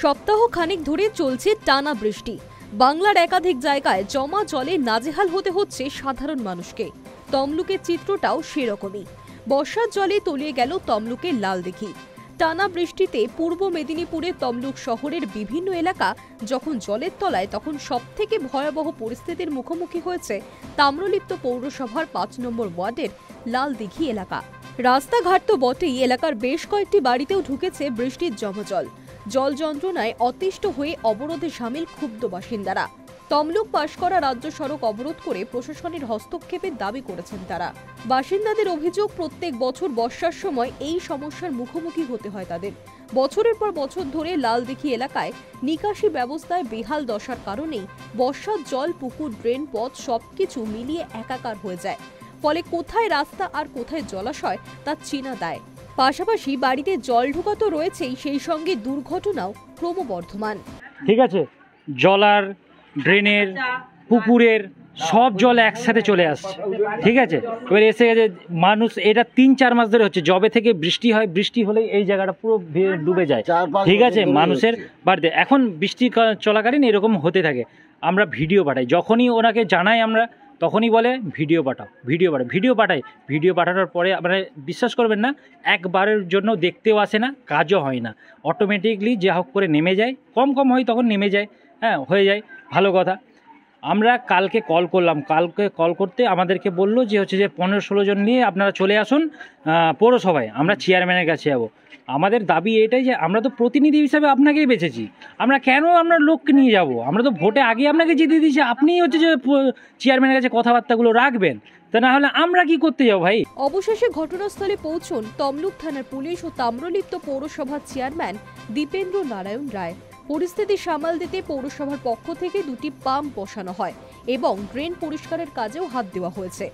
সপ্তাহ খানিক ধরে চলছে টানা বৃষ্টি। বাংলার একাধিক জায়গায় জমা জলে নাজেহাল হতে হচ্ছে সাধারণ মানুষকে। তমলুকের চিত্রটাও সেরকমই। বর্ষার জলে তলিয়ে গেল তমলুকের লালদিঘি। টানা বৃষ্টিতে পূর্ব মেদিনীপুরে তমলুক শহরের বিভিন্ন এলাকা যখন জলের তলায়, তখন সবথেকে ভয়াবহ পরিস্থিতির মুখোমুখি হয়েছে তাম্রলিপ্ত পৌরসভার ৫ নম্বর ওয়ার্ডের লালদিঘি এলাকা। রাস্তাঘাট তো বটেই, এলাকার বেশ কয়েকটি বাড়িতেও ঢুকেছে বৃষ্টির জমজল। জল যন্ত্রণায় অতিষ্ঠ হয়ে অবরোধে সামিল ক্ষুব্ধ বাসিন্দারা। তমলুক পাশকরা রাজ্য সড়ক অবরোধ করে প্রশাসনের হস্তক্ষেপের দাবি করেছেন তারা। বাসিন্দাদের অভিযোগ, প্রত্যেক বছর বর্ষার সময় এই সমস্যার মুখোমুখি হতে হয় তাদের। বছরের পর বছর ধরে লালদিঘি এলাকায় নিকাশি ব্যবস্থায় বেহাল দশার কারণেই বর্ষার জল, পুকুর, ড্রেন, পথ সবকিছু মিলিয়ে একাকার হয়ে যায়। ফলে কোথায় রাস্তা আর কোথায় জলাশয় তা চেনা দেয়। পাশাপাশি বাড়িতে জল ঢোকা তো রয়েছেই, সেই সঙ্গে দুর্ঘটনাও ক্রমবর্ধমান। ঠিক আছে, জলার, ড্রেনের, পুকুরের সব জল একসাথে চলে আসছে। ঠিক আছে, এবার এসে গেছে মানুষ, এটা ৩-৪ মাস ধরে হচ্ছে। জবে থেকে বৃষ্টি হয়, বৃষ্টি হলেই এই জায়গাটা পুরো ডুবে যায়। ঠিক আছে, মানুষের বাড়িতে এখন বৃষ্টি চলাকালীন এরকম হতে থাকে। আমরা ভিডিও পাঠাই, যখনই ওনাকে জানাই আমরা তখনই বলে ভিডিও পাঠাও, ভিডিও পাঠাই। ভিডিও পাঠানোর পরে আপনারা বিশ্বাস করবেন না, একবারের জন্য দেখতেও আসে না, কাজও হয় না। অটোমেটিকলি যা হোক করে নেমে যায়, কম হয় তখন নেমে যায়, হ্যাঁ হয়ে যায়, ভালো কথা। আমরা কালকে কল করলাম, কালকে কল করতে আমাদেরকে বললো যে হচ্ছে যে 15-16 জন নিয়ে আপনারা চলে আসুন পৌরসভায়, আমরা চেয়ারম্যানের কাছে যাবো। আমাদের দাবি এটাই যে আমরা তো প্রতিনিধি হিসাবে আপনাকেই বেছেছি, আমরা কেন আমরা লোককে নিয়ে যাব? আমরা তো ভোটে আগে আপনাকে জিতে দিয়েছি, আপনিই হচ্ছে যে চেয়ারম্যানের কাছে কথাবার্তাগুলো রাখবেন, তা না হলে আমরা কি করতে যাবো ভাই? অবশেষে ঘটনাস্থলে পৌঁছন তমলুক থানার পুলিশ ও তাম্রলিপ্ত পৌরসভার চেয়ারম্যান দীপেন্দ্র নারায়ণ রায়। পরিস্থিতি সামাল দিতে পৌরসভার পক্ষ থেকে 2টি পাম্প বসানো হয় এবং ড্রেন পরিষ্কারের কাজেও হাত দেওয়া হয়েছে।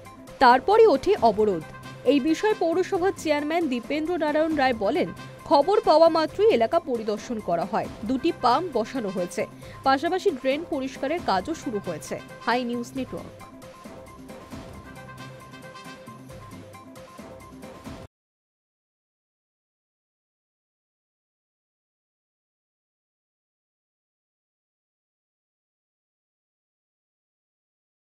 তারপরই ওঠে অবরোধ। এই বিষয়ে পৌরসভার চেয়ারম্যান দীপেন্দ্র নারায়ণ রায় বলেন, খবর পাওয়া মাত্রই এলাকা পরিদর্শন করা হয়, 2টি পাম্প বসানো হয়েছে, পাশাপাশি ড্রেন পরিষ্কারের কাজও শুরু হয়েছে। Hi news network.